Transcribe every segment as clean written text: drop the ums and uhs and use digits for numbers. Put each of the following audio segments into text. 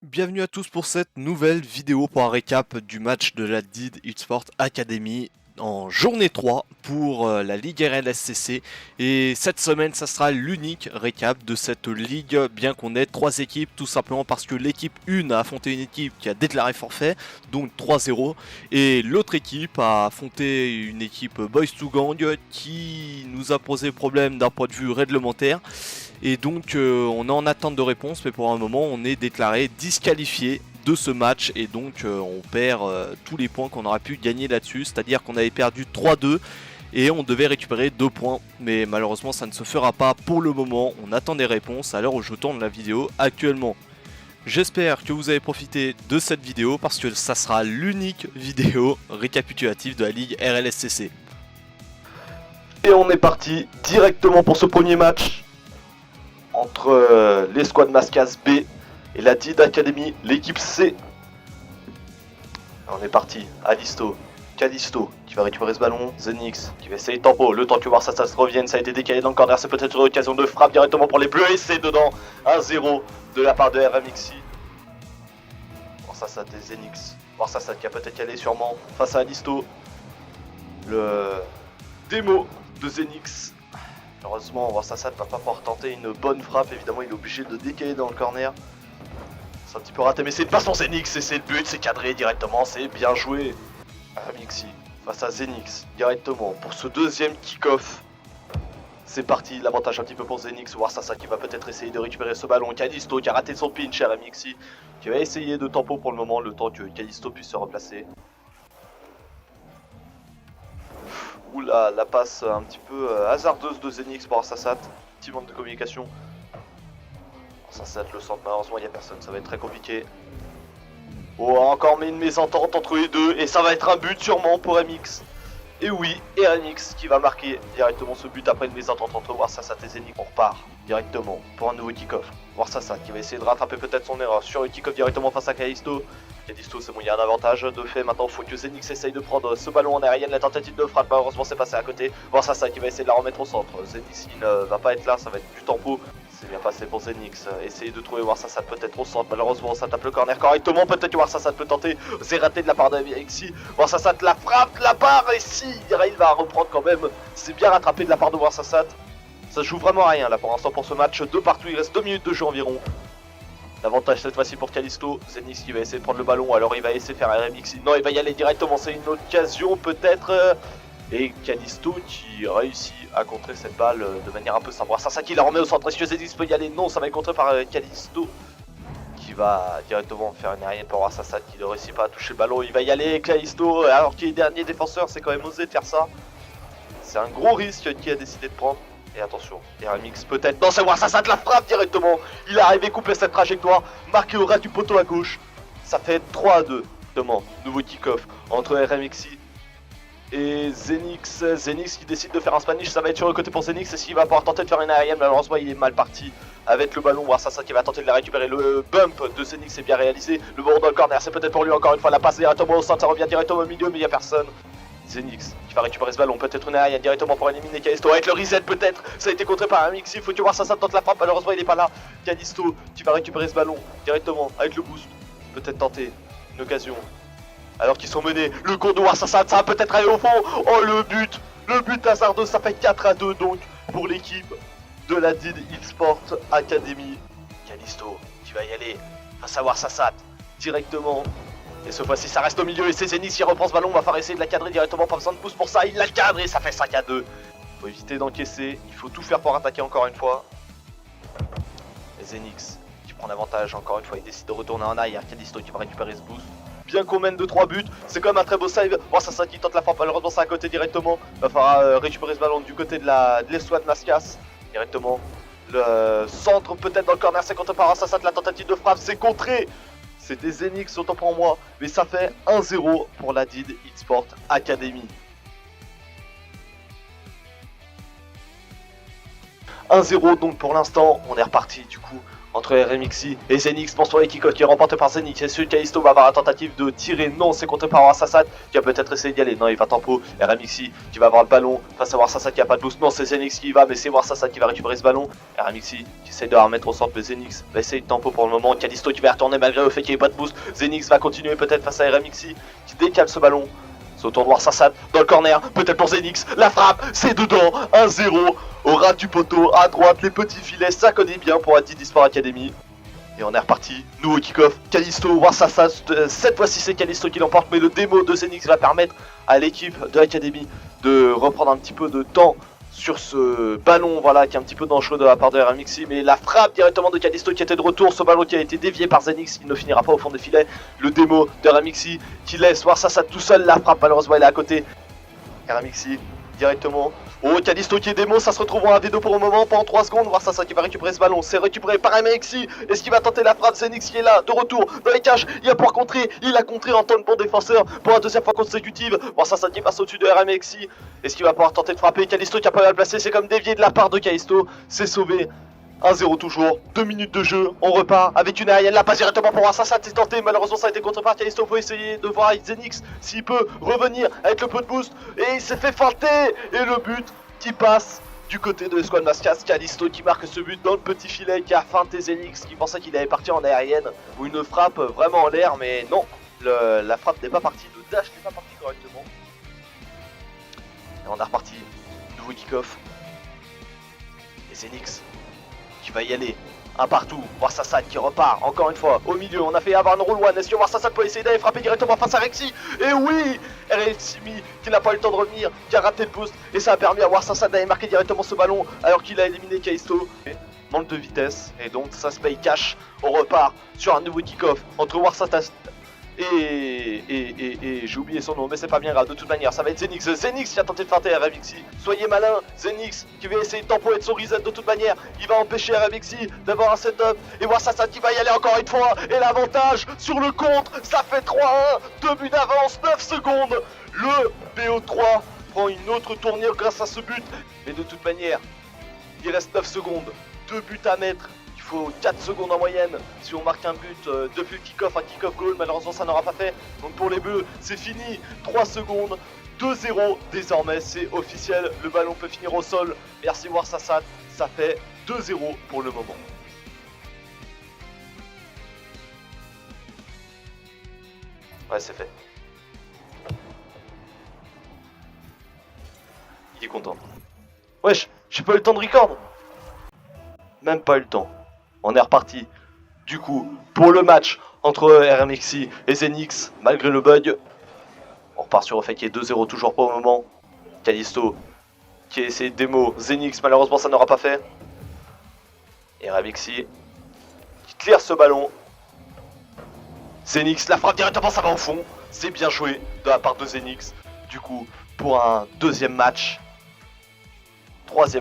Bienvenue à tous pour cette nouvelle vidéo pour un récap du match de la DID eSport Academy en journée 3 pour la Ligue RLSCC. Et cette semaine, ça sera l'unique récap de cette ligue, bien qu'on ait 3 équipes, tout simplement parce que l'équipe 1 a affronté une équipe qui a déclaré forfait, donc 3-0, et l'autre équipe a affronté une équipe Boys to Gang qui nous a posé problème d'un point de vue réglementaire. Et donc on est en attente de réponse, mais pour un moment on est déclaré disqualifié de ce match et donc on perd tous les points qu'on aurait pu gagner là-dessus, c'est-à-dire qu'on avait perdu 3-2 et on devait récupérer 2 points, mais malheureusement ça ne se fera pas pour le moment. On attend des réponses à l'heure où je tourne la vidéo actuellement. J'espère que vous avez profité de cette vidéo parce que ça sera l'unique vidéo récapitulative de la Ligue RLSCC. Et on est parti directement pour ce premier match entre l'escouade Mascas B et la DID Academy, l'équipe C. On est parti, Alisto, Calisto qui va récupérer ce ballon, Zenix qui va essayer de tempo, le temps que Warsassa se revienne, ça a été décalé dans le corner, c'est peut-être une occasion de frappe directement pour les bleus et c'est dedans, 1-0 de la part de RMXI. Warsassa des Zenix, Warsassa qui a peut-être calé sûrement face à Alisto, le démo de Zenix. Heureusement, Warsassa ne va pas pouvoir tenter une bonne frappe, évidemment il est obligé de décaler dans le corner. C'est un petit peu raté, mais c'est une passe pour Zenix et c'est le but, c'est cadré directement, c'est bien joué. Ramixi face à Zenix directement pour ce deuxième kick-off. C'est parti, l'avantage un petit peu pour Zenix, Warsassa qui va peut-être essayer de récupérer ce ballon. Calisto qui a raté son pinch à Ramixi, qui va essayer de tempo pour le moment, le temps que Calisto puisse se replacer. Oula, la passe un petit peu hasardeuse de Zenix pour Warsassa, petit manque de communication. Warsassa le centre, malheureusement il n'y a personne, ça va être très compliqué. Oh, encore mais une mésentente entre les deux et ça va être un but sûrement pour MX. Et oui, et MX qui va marquer directement ce but après une mésentente entre Warsassa et Zenix. On repart directement pour un nouveau kick-off. Warsassa qui va essayer de rattraper peut-être son erreur sur le kick-off directement face à Calisto. Calisto, c'est bon, il y a un avantage de fait. Maintenant, il faut que Zenix essaye de prendre ce ballon en aérienne. La tentative de frappe, malheureusement, c'est passé à côté. Warsassa qui va essayer de la remettre au centre. Zenix, il ne va pas être là, ça va être du tempo. C'est bien passé pour Zenix, essayer de trouver Warsassa peut-être au centre, malheureusement ça tape le corner correctement, peut-être que Warsassa peut tenter, c'est raté de la part d'Alexis, Warsassa la frappe, la barre, et si, il va reprendre quand même, c'est bien rattrapé de la part de Warsassa, ça joue vraiment à rien là pour l'instant pour ce match, 2 partout, il reste 2 minutes de jeu environ. L'avantage cette fois-ci pour Calisto, Zenix qui va essayer de prendre le ballon, alors il va essayer de faire un RMX, non il va y aller directement, c'est une occasion peut-être... Et Calisto qui réussit à contrer cette balle de manière un peu simple. Warsassa qui la remet au centre. Est-ce que Zenix peut y aller? Non, ça va être contré par Calisto qui va directement faire une aérienne pour Warsassa qui ne réussit pas à toucher le ballon. Il va y aller, Calisto, alors qu'il est dernier défenseur, c'est quand même osé de faire ça. C'est un gros risque qu'il a décidé de prendre. Et attention, RMX peut-être. Non, c'est Warsassa de la frappe directement. Il est arrivé à couper cette trajectoire, marqué au ras du poteau à gauche. Ça fait 3-2. Justement, nouveau kick-off entre RMXI et Zenix qui décide de faire un Spanish, ça va être sur le côté pour Zenix. Est-ce qu'il va pouvoir tenter de faire une aérienne? Malheureusement il est mal parti avec le ballon. Warsassa qui va tenter de la récupérer. Le bump de Zenix est bien réalisé. Le ballon dans le corner, c'est peut-être pour lui encore une fois. La passe directement au centre, ça revient directement au milieu mais il n'y a personne. Zenix qui va récupérer ce ballon, peut-être une aérienne directement pour éliminer Calisto avec le reset peut-être. Ça a été contré par un mix, il faut que Warsassa tente la frappe, malheureusement il n'est pas là. Calisto qui va récupérer ce ballon directement avec le boost. Peut-être tenter une occasion. Alors qu'ils sont menés, le cours de Warsassa, ça va peut-être aller au fond. Oh le but hasardeux, ça fait 4-2 donc pour l'équipe de la DID eSport Academy. Calisto qui va y aller face à Warsassa directement. Et cette fois-ci ça reste au milieu et c'est Zenix qui reprend ce ballon, on va falloir essayer de la cadrer directement, pas besoin de pouce pour ça, il la cadre et ça fait 5-2. Faut éviter d'encaisser, il faut tout faire pour attaquer encore une fois. Et Zenix qui prend l'avantage encore une fois, il décide de retourner en arrière, Calisto qui va récupérer ce boost. Bien qu'on mène de 3 buts, c'est quand même un très beau save. Warsassa qui tente la frappe, malheureusement c'est à côté directement. Va falloir récupérer ce ballon du côté de l'escouade Mascas directement. Le centre peut-être dans le corner, c'est contré par Warsassa, la tentative de frappe, c'est contré. C'était Zenix autant pour moi, mais ça fait 1-0 pour la DID eSport Academy. 1-0 donc pour l'instant, on est reparti du coup entre RMXI et Zenix. Pense pour les kick-off qui est remporté par Zenix. Et celui de Callisto va avoir la tentative de tirer. Non, c'est contré par Warsasat qui a peut-être essayé d'y aller. Non, il va tempo. RMXI qui va avoir le ballon face à Warsasat qui a pas de boost. Non, c'est Zenix qui y va, mais c'est Warsasat qui va récupérer ce ballon. RMXI qui essaye de la remettre au centre, mais Zenix va essayer de tempo pour le moment. Callisto qui va retourner malgré le fait qu'il n'y ait pas de boost. Zenix va continuer peut-être face à RMXI qui décale ce ballon. C'est au tour de Warsasat dans le corner, peut-être pour Zenix, la frappe, c'est dedans, 1-0 au ras du poteau, à droite, les petits filets, ça connaît bien pour la Did Sport Academy. Et on est reparti, nouveau kick-off, Callisto, Warsasat, cette fois-ci c'est Callisto qui l'emporte, mais le démo de Zenix va permettre à l'équipe de l'Academy de reprendre un petit peu de temps sur ce ballon, voilà, qui est un petit peu dangereux de la part de RMXI, mais la frappe directement de Callisto qui était de retour, ce ballon qui a été dévié par Zenix, il ne finira pas au fond des filets, le démo de RMXI qui laisse Warsasat tout seul, la frappe malheureusement elle est à côté, RMXI directement, oh Callisto qui est démo, ça se retrouve en 1v2 pour le moment, pendant 3 secondes, Warsasat qui va récupérer ce ballon, c'est récupéré par RMXI, est-ce qu'il va tenter la frappe, Zenix qui est là, de retour, dans les cages, il va pouvoir contrer, il a contré en tant que bon défenseur, pour la deuxième fois consécutive, Warsasat qui passe au-dessus de RMXI, est-ce qu'il va pouvoir tenter de frapper, Callisto qui a pas mal placé, c'est comme dévié de la part de Callisto, c'est sauvé, 1-0 toujours, 2 minutes de jeu, on repart avec une aérienne, la passe directement pour Warsasat, c'est tenté, malheureusement ça a été contré par Callisto, faut essayer de voir avec Zenix s'il peut revenir avec le peu de boost, et il s'est fait feinter, et le but qui passe du côté de Squad Mascas, Callisto qui marque ce but dans le petit filet, qui a feinté Zenix, qui pensait qu'il allait partir en aérienne, ou une frappe vraiment en l'air, mais non, la frappe n'est pas partie, le dash n'est pas parti correctement, et on est reparti, nouveau kick-off, et Zenix qui va y aller, un partout, Warsasat qui repart, encore une fois, au milieu, on a fait avoir un roll one, est-ce que Warsasat peut essayer d'aller frapper directement face à Rexy? Et oui, RMXI qui n'a pas eu le temps de revenir, qui a raté le post, et ça a permis à Warsasat d'aller marquer directement ce ballon, alors qu'il a éliminé Callisto. Manque de vitesse, et donc ça se paye cash, on repart sur un nouveau kick-off entre Warsasat et j'ai oublié son nom, mais c'est pas bien grave, de toute manière, ça va être Zenix. Zenix qui a tenté de feinter RMXI. Soyez malin, Zenix qui va essayer de tempo de son reset de toute manière. Il va empêcher RMXI d'avoir un setup. Et Warsasat qui va y aller encore une fois. Et l'avantage sur le contre, ça fait 3-1. 2 buts d'avance, 9 secondes. Le BO3 prend une autre tournure grâce à ce but. Mais de toute manière, il reste 9 secondes. 2 buts à mettre. Il faut 4 secondes en moyenne si on marque un but depuis le kick-off, un kick-off goal, malheureusement ça n'aura pas fait. Donc pour les Bleus, c'est fini, 3 secondes, 2-0 désormais, c'est officiel, le ballon peut finir au sol. Merci Warsasat, ça fait 2-0 pour le moment. Ouais, c'est fait. Il est content. Wesh, j'ai pas eu le temps de record. Même pas eu le temps. On est reparti, du coup, pour le match entre RMXI et Zenix, malgré le bug. On repart sur le fait qu'il y ait 2-0 toujours pour le moment. Callisto qui a essayé de démo, Zenix malheureusement ça n'aura pas fait. Et RMXI qui clear ce ballon. Zenix la frappe directement, ça va au fond. C'est bien joué de la part de Zenix. Du coup, pour un troisième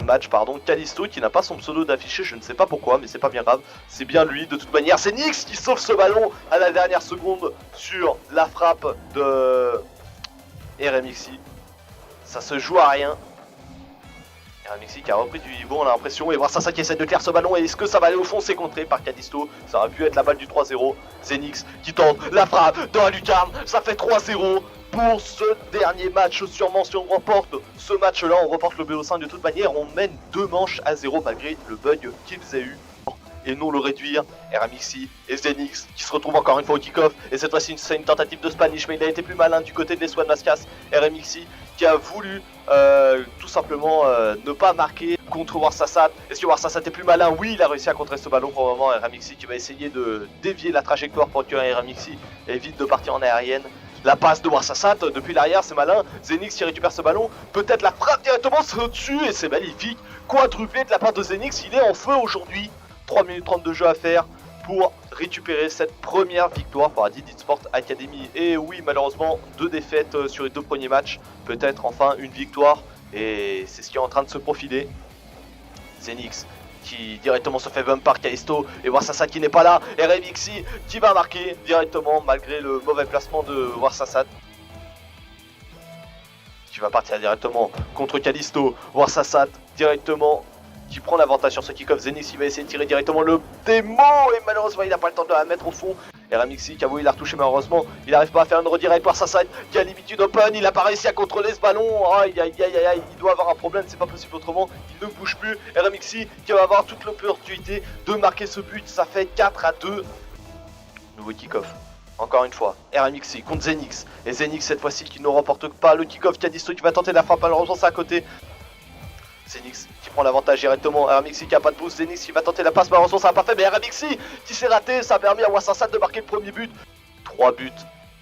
match, pardon, Callisto qui n'a pas son pseudo d'affiché, je ne sais pas pourquoi, mais c'est pas bien grave, c'est bien lui de toute manière, c'est Nix qui sauve ce ballon à la dernière seconde sur la frappe de RMXI, ça se joue à rien, RMXI qui a repris du niveau, on a l'impression, et voir ça qui essaie de clair ce ballon, et est-ce que ça va aller au fond, c'est contré par Callisto, ça aurait pu être la balle du 3-0, Zenix qui tente la frappe dans la lucarne, ça fait 3-0, pour ce dernier match, sûrement si on remporte ce match-là, on reporte le BO5 de toute manière, on mène 2 manches à 0 malgré le bug qu'ils aient eu. Et non le réduire, RMXI et Zenix qui se retrouvent encore une fois au kick-off. Et cette fois-ci c'est une tentative de Spanish, mais il a été plus malin du côté de l'Eswan Mascas. RMXI qui a voulu tout simplement ne pas marquer contre Warsasat. Est-ce que Warsasat est plus malin? Oui, il a réussi à contrer ce ballon pour le moment. RMXI qui va essayer de dévier la trajectoire pour que RMXI évite de partir en aérienne. La passe de Warsasat depuis l'arrière, c'est malin. Zenix qui récupère ce ballon. Peut-être la frappe directement au-dessus et c'est magnifique. Quadruplé de la part de Zenix, il est en feu aujourd'hui. 3 minutes 30 de jeu à faire pour récupérer cette première victoire pour la Did Sport Academy. Et oui, malheureusement, 2 défaites sur les 2 premiers matchs. Peut-être enfin une victoire. Et c'est ce qui est en train de se profiler. Zenix qui directement se fait bump par Callisto et Warsasat qui n'est pas là, et RMXI qui va marquer directement malgré le mauvais placement de Warsasat qui va partir directement contre Callisto. Warsasat directement qui prend l'avantage sur ce kick-off. Zenix, il va essayer de tirer directement le démon et malheureusement, il n'a pas le temps de la mettre au fond. RMXi, Kavo, il a retouché malheureusement. Il n'arrive pas à faire une redirect par sa side. Qui a limite une open. Il a pas réussi à contrôler ce ballon. Aïe aïe aïe aïe aïe. Il doit avoir un problème. C'est pas possible autrement. Il ne bouge plus. RMXi qui va avoir toute l'opportunité de marquer ce but. Ça fait 4-2. Nouveau kick-off. Encore une fois, RMXi contre Zenix. Et Zenix cette fois-ci qui ne remporte pas le kick-off. Kadisto qui va tenter la frappe. Malheureusement, c'est à côté. Zenix qui prend l'avantage directement, RMXi qui a pas de boost, Zenix qui va tenter la passe, malheureusement ça n'a pas fait, mais RMXi qui s'est raté, ça a permis à Wassasat de marquer le premier but. 3 buts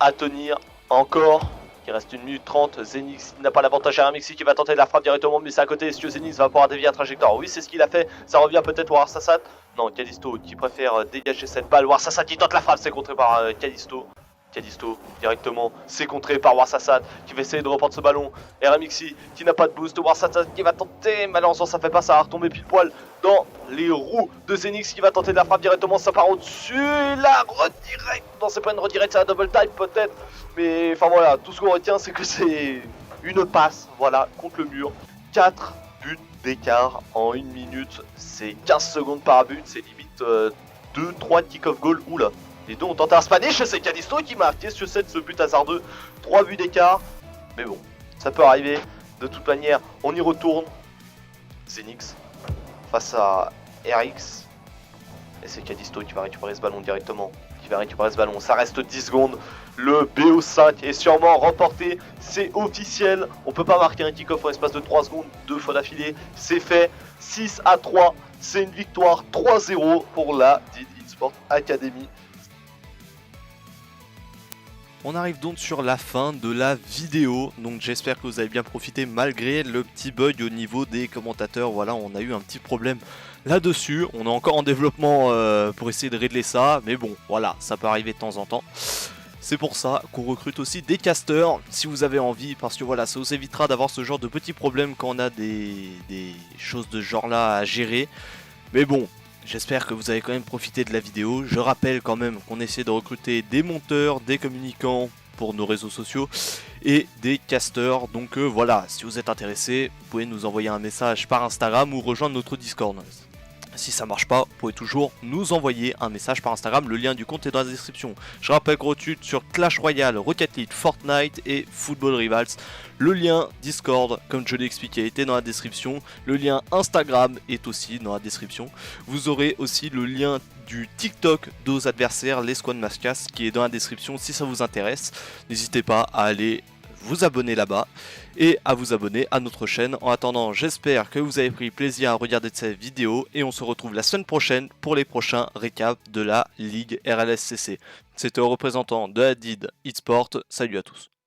à tenir encore, il reste 1 minute 30, Zenix n'a pas l'avantage, RMXi qui va tenter la frappe directement, mais c'est à côté, est-ce que Zenix va pouvoir dévier la trajectoire? Oui, c'est ce qu'il a fait, ça revient peut-être au Wassasat. Non, Kalisto qui préfère dégager cette balle, Wassasat qui tente la frappe, c'est contré par Kalisto. Kadisto directement, c'est contré par Warsasat qui va essayer de reprendre ce ballon. RMXi qui n'a pas de boost, Warsasat qui va tenter, malheureusement ça fait pas, ça va retomber pile poil dans les roues de Zenix qui va tenter de la frappe directement, ça part au-dessus, la redirect, non c'est pas une redirect, c'est un double type peut-être, mais enfin voilà, tout ce qu'on retient c'est que c'est une passe, voilà, contre le mur, 4 buts d'écart en 1 minute, c'est 15 secondes par but, c'est limite 2-3 kick-off goal, oula. Les deux ont tenté un Spanish, c'est Kalisto qui marque sur ce but hasardeux. 3 buts d'écart. Mais bon, ça peut arriver. De toute manière, on y retourne. Zenix face à RX. Et c'est Kalisto qui va récupérer ce ballon directement. Ça reste 10 secondes. Le BO5 est sûrement remporté. C'est officiel. On peut pas marquer un kick-off en l'espace de 3 secondes. 2 fois d'affilée. C'est fait. 6-3. C'est une victoire 3-0 pour la DID Esports Academy. On arrive donc sur la fin de la vidéo, donc j'espère que vous avez bien profité malgré le petit bug au niveau des commentateurs. Voilà, on a eu un petit problème là-dessus, on est encore en développement pour essayer de régler ça, mais bon, voilà, ça peut arriver de temps en temps. C'est pour ça qu'on recrute aussi des casters, si vous avez envie, parce que voilà, ça vous évitera d'avoir ce genre de petits problèmes quand on a des choses de ce genre là à gérer. Mais bon, j'espère que vous avez quand même profité de la vidéo. Je rappelle quand même qu'on essaie de recruter des monteurs, des communicants pour nos réseaux sociaux et des casters. Donc voilà, si vous êtes intéressé, vous pouvez nous envoyer un message par Instagram ou rejoindre notre Discord. Si ça marche pas, vous pouvez toujours nous envoyer un message par Instagram, le lien du compte est dans la description. Je rappelle qu'on recrute sur Clash Royale, Rocket League, Fortnite et Football Rivals. Le lien Discord, comme je l'ai expliqué, était dans la description. Le lien Instagram est aussi dans la description. Vous aurez aussi le lien du TikTok de nos adversaires, les Squad Mascas, qui est dans la description si ça vous intéresse. N'hésitez pas à aller vous abonner là-bas et à vous abonner à notre chaîne. En attendant, j'espère que vous avez pris plaisir à regarder cette vidéo et on se retrouve la semaine prochaine pour les prochains récaps de la Ligue RLSCC. C'était au représentant de la DID Esports. Salut à tous.